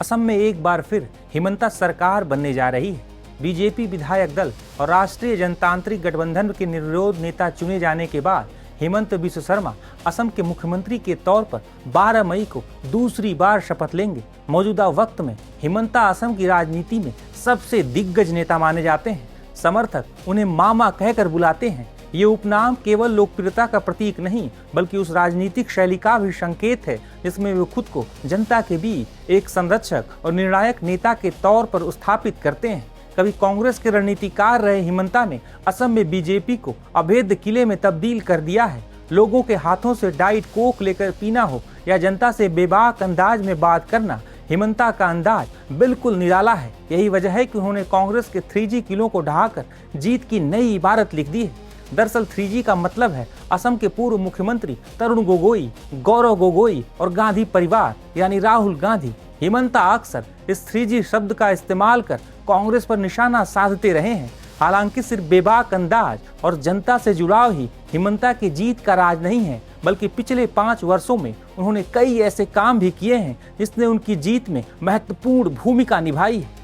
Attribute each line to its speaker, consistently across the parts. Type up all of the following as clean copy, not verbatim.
Speaker 1: असम में एक बार फिर हिमंता सरकार बनने जा रही है। बीजेपी विधायक दल और राष्ट्रीय जनतांत्रिक गठबंधन के निर्विरोध नेता चुने जाने के बाद हिमंत बिस्व शर्मा असम के मुख्यमंत्री के तौर पर 12 मई को दूसरी बार शपथ लेंगे। मौजूदा वक्त में हिमंता असम की राजनीति में सबसे दिग्गज नेता माने जाते हैं। समर्थक उन्हें मामा कहकर बुलाते हैं। ये उपनाम केवल लोकप्रियता का प्रतीक नहीं बल्कि उस राजनीतिक शैली का भी संकेत है जिसमें वे खुद को जनता के बीच एक संरक्षक और निर्णायक नेता के तौर पर स्थापित करते हैं। कभी कांग्रेस के रणनीतिकार रहे हिमंता ने असम में बीजेपी को अभेद्य किले में तब्दील कर दिया है। लोगों के हाथों से डाइट कोक लेकर पीना हो या जनता से बेबाक अंदाज में बात करना, हिमंता का अंदाज बिल्कुल निराला है। यही वजह है कि उन्होंने कांग्रेस के 3G किलों को ढहाकर जीत की नई इबारत लिख दी है। दरअसल 3G का मतलब है असम के पूर्व मुख्यमंत्री तरुण गोगोई, गौरव गोगोई और गांधी परिवार यानी राहुल गांधी। हिमंता अक्सर इस 3G शब्द का इस्तेमाल कर कांग्रेस पर निशाना साधते रहे हैं। हालांकि सिर्फ बेबाक अंदाज और जनता से जुड़ाव ही हिमंता की जीत का राज नहीं है, बल्कि पिछले 5 वर्षों में उन्होंने कई ऐसे काम भी किए हैं जिसने उनकी जीत में महत्वपूर्ण भूमिका निभाई है।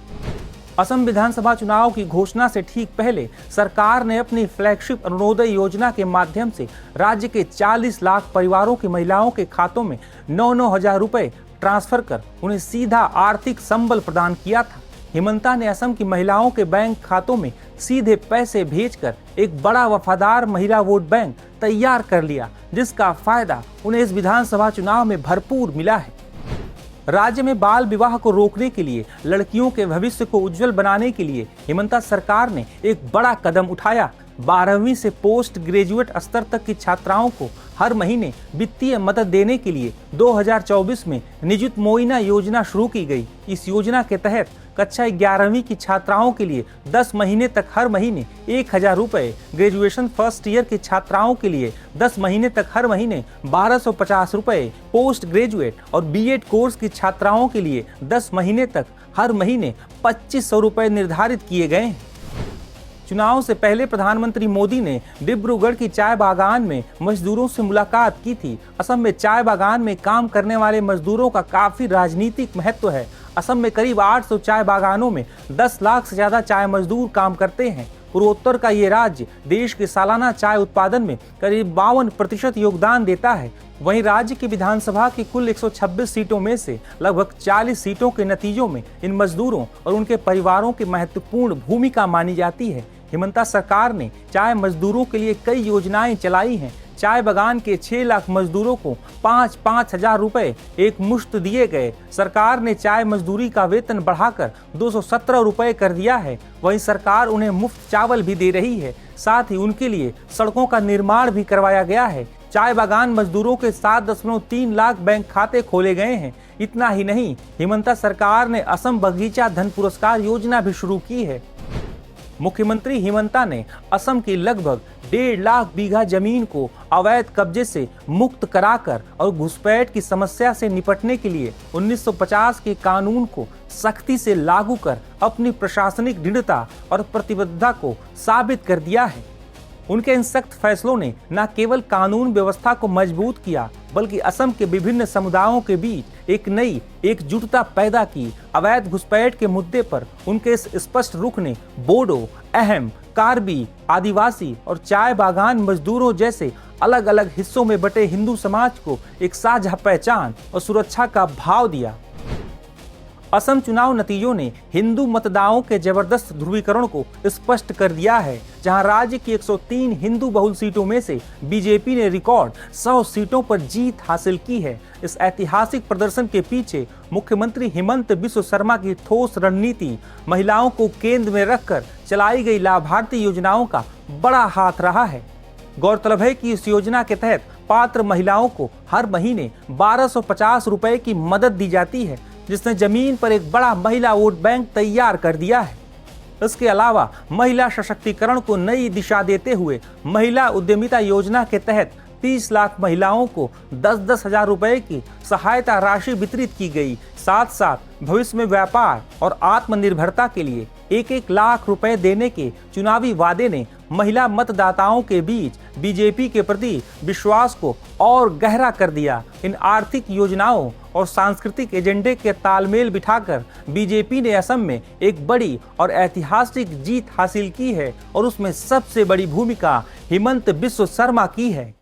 Speaker 1: असम विधानसभा चुनाव की घोषणा से ठीक पहले सरकार ने अपनी फ्लैगशिप अरुणोदय योजना के माध्यम से राज्य के 40 लाख परिवारों की महिलाओं के खातों में 9-9 हजार रुपए ट्रांसफर कर उन्हें सीधा आर्थिक संबल प्रदान किया था। हिमंता ने असम की महिलाओं के बैंक खातों में सीधे पैसे भेजकर एक बड़ा वफादार महिला वोट बैंक तैयार कर लिया, जिसका फायदा उन्हें इस विधानसभा चुनाव में भरपूर मिला है। राज्य में बाल विवाह को रोकने के लिए, लड़कियों के भविष्य को उज्जवल बनाने के लिए हिमंता सरकार ने एक बड़ा कदम उठाया। 12वीं से पोस्ट ग्रेजुएट स्तर तक की छात्राओं को हर महीने वित्तीय मदद देने के लिए 2024 में निजुत मोइना योजना शुरू की गई। इस योजना के तहत कक्षा 11वीं की छात्राओं के लिए 10 महीने तक हर महीने 1000 रुपए, ग्रेजुएशन फर्स्ट ईयर की छात्राओं के लिए 10 महीने तक हर महीने 1250 रुपए, पोस्ट ग्रेजुएट और बीएड कोर्स की छात्राओं के लिए 10 महीने तक हर महीने 2500 रुपए निर्धारित किए गए हैं। चुनाव से पहले प्रधानमंत्री मोदी ने डिब्रूगढ़ की चाय बागान में मजदूरों से मुलाकात की थी। असम में चाय बागान में काम करने वाले मजदूरों का काफी राजनीतिक महत्व है। असम में करीब 800 चाय बागानों में 10 लाख से ज्यादा चाय मजदूर काम करते हैं। पूर्वोत्तर का ये राज्य देश के सालाना चाय उत्पादन में करीब 52% योगदान देता है। वहीं राज्य की विधानसभा की कुल 126 सीटों में से लगभग 40 सीटों के नतीजों में इन मजदूरों और उनके परिवारों की महत्वपूर्ण भूमिका मानी जाती है। हिमंता सरकार ने चाय मजदूरों के लिए कई योजनाएं चलाई हैं। चाय बागान के 6 लाख मजदूरों को 5-5 हजार रुपए एक मुश्त दिए गए। सरकार ने चाय मजदूरी का वेतन बढ़ाकर 217 रुपए कर दिया है। वहीं सरकार उन्हें मुफ्त चावल भी दे रही है। साथ ही उनके लिए सड़कों का निर्माण भी करवाया गया है। चाय बागान मजदूरों के 7.3 लाख बैंक खाते खोले गए हैं। इतना ही नहीं, हिमंता सरकार ने असम बगीचा धन पुरस्कार योजना भी शुरू की है। मुख्यमंत्री हिमंता ने असम की लगभग 1.5 लाख बीघा जमीन को अवैध कब्जे से मुक्त कराकर और घुसपैठ की समस्या से निपटने के लिए 1950 के कानून को सख्ती से लागू कर अपनी प्रशासनिक दृढ़ता और प्रतिबद्धता को साबित कर दिया है। उनके इन सख्त फैसलों ने न केवल कानून व्यवस्था को मजबूत किया बल्कि असम के विभिन्न समुदायों के बीच एक नई एकजुटता पैदा की। अवैध घुसपैठ के मुद्दे पर उनके इस स्पष्ट रुख ने बोडो, अहम, कार्बी, आदिवासी और चाय बागान मजदूरों जैसे अलग अलग हिस्सों में बटे हिंदू समाज को एक साझा पहचान और सुरक्षा का भाव दिया। असम चुनाव नतीजों ने हिंदू मतदाताओं के जबरदस्त ध्रुवीकरण को स्पष्ट कर दिया है। जहां राज्य की 103 हिंदू बहुल सीटों में से बीजेपी ने रिकॉर्ड 100 सीटों पर जीत हासिल की है। इस ऐतिहासिक प्रदर्शन के पीछे मुख्यमंत्री हिमंत बिस्व शर्मा की ठोस रणनीति, महिलाओं को केंद्र में रखकर चलाई गई लाभार्थी योजनाओं का बड़ा हाथ रहा है। गौरतलब है कि इस योजना के तहत पात्र महिलाओं को हर महीने 1250 रुपए की मदद दी जाती है, जिसने जमीन पर एक बड़ा महिला वोट बैंक तैयार कर दिया है। इसके अलावा महिला सशक्तिकरण को नई दिशा देते हुए महिला उद्यमिता योजना के तहत 30 लाख महिलाओं को 10-10 हजार रुपए की सहायता राशि वितरित की गई। साथ साथ भविष्य में व्यापार और आत्मनिर्भरता के लिए 1-1 लाख रुपए देने के चुनावी वादे ने महिला मतदाताओं के बीच बीजेपी के प्रति विश्वास को और गहरा कर दिया। इन आर्थिक योजनाओं और सांस्कृतिक एजेंडे के तालमेल बिठाकर बीजेपी ने असम में एक बड़ी और ऐतिहासिक जीत हासिल की है और उसमें सबसे बड़ी भूमिका हिमंत बिस्व शर्मा की है।